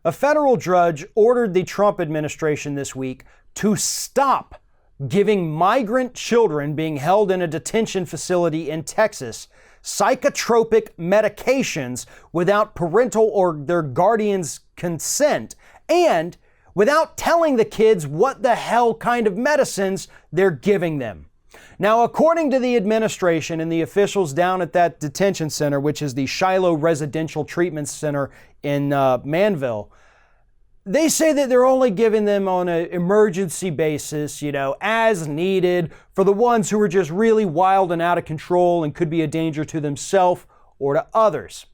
A federal judge ordered the Trump administration this week to stop giving migrant children being held in a detention facility in Texas psychotropic medications without parental or their guardian's consent and without telling the kids what the hell kind of medicines they're giving them. Now, according to the administration and the officials down at that detention center, which is the Shiloh Residential Treatment Center in Manville, they say that they're only giving them on an emergency basis, as needed for the ones who are just really wild and out of control and could be a danger to themselves or to others.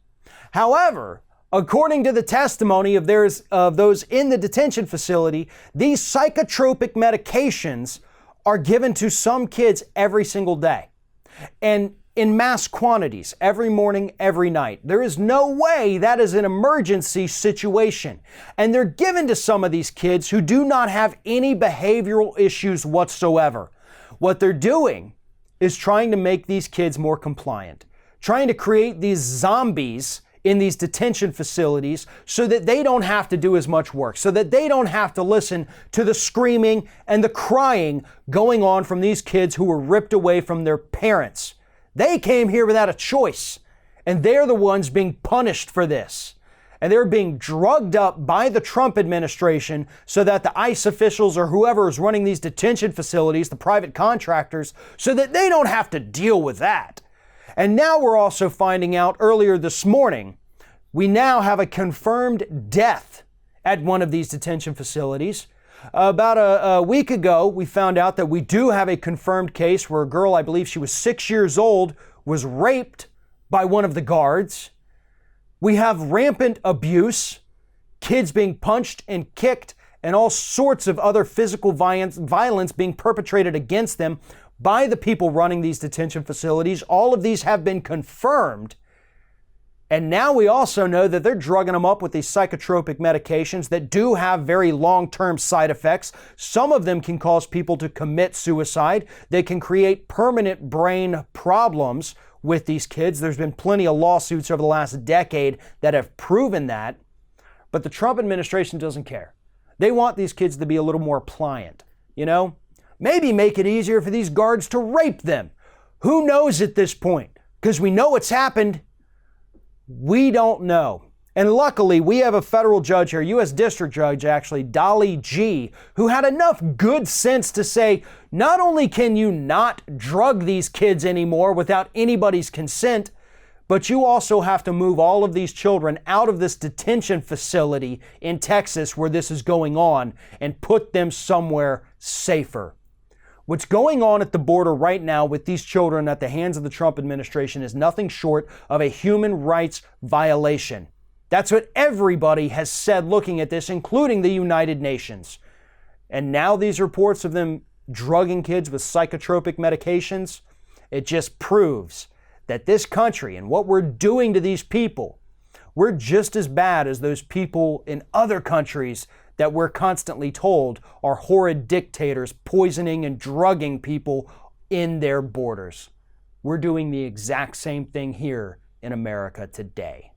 However, according to the testimony of those in the detention facility, these psychotropic medications are given to some kids every single day and in mass quantities every morning, every night. There is no way that is an emergency situation. And they're given to some of these kids who do not have any behavioral issues whatsoever. What they're doing is trying to make these kids more compliant, trying to create these zombies in these detention facilities so that they don't have to do as much work, so that they don't have to listen to the screaming and the crying going on from these kids who were ripped away from their parents. They came here without a choice, and they're the ones being punished for this. And they're being drugged up by the Trump administration so that the ICE officials or whoever is running these detention facilities, the private contractors, so that they don't have to deal with that. And now we're also finding out earlier this morning, we now have a confirmed death at one of these detention facilities. About a week ago, we found out that we do have a confirmed case where a girl, I believe she was 6 years old, was raped by one of the guards. We have rampant abuse, kids being punched and kicked, and all sorts of other physical violence being perpetrated against them by the people running these detention facilities. All of these have been confirmed. And now we also know that they're drugging them up with these psychotropic medications that do have very long-term side effects. Some of them can cause people to commit suicide. They can create permanent brain problems with these kids. There's been plenty of lawsuits over the last decade that have proven that. But the Trump administration doesn't care. They want these kids to be a little more pliant, Maybe make it easier for these guards to rape them. Who knows at this point? Because we know it's happened. We don't know. And luckily, we have a federal judge here, U.S. District Judge, actually, Dolly G., who had enough good sense to say, not only can you not drug these kids anymore without anybody's consent, but you also have to move all of these children out of this detention facility in Texas where this is going on and put them somewhere safer. What's going on at the border right now with these children at the hands of the Trump administration is nothing short of a human rights violation. That's what everybody has said looking at this, including the United Nations. And now these reports of them drugging kids with psychotropic medications, it just proves that this country and what we're doing to these people, we're just as bad as those people in other countries that we're constantly told are horrid dictators poisoning and drugging people in their borders. We're doing the exact same thing here in America today.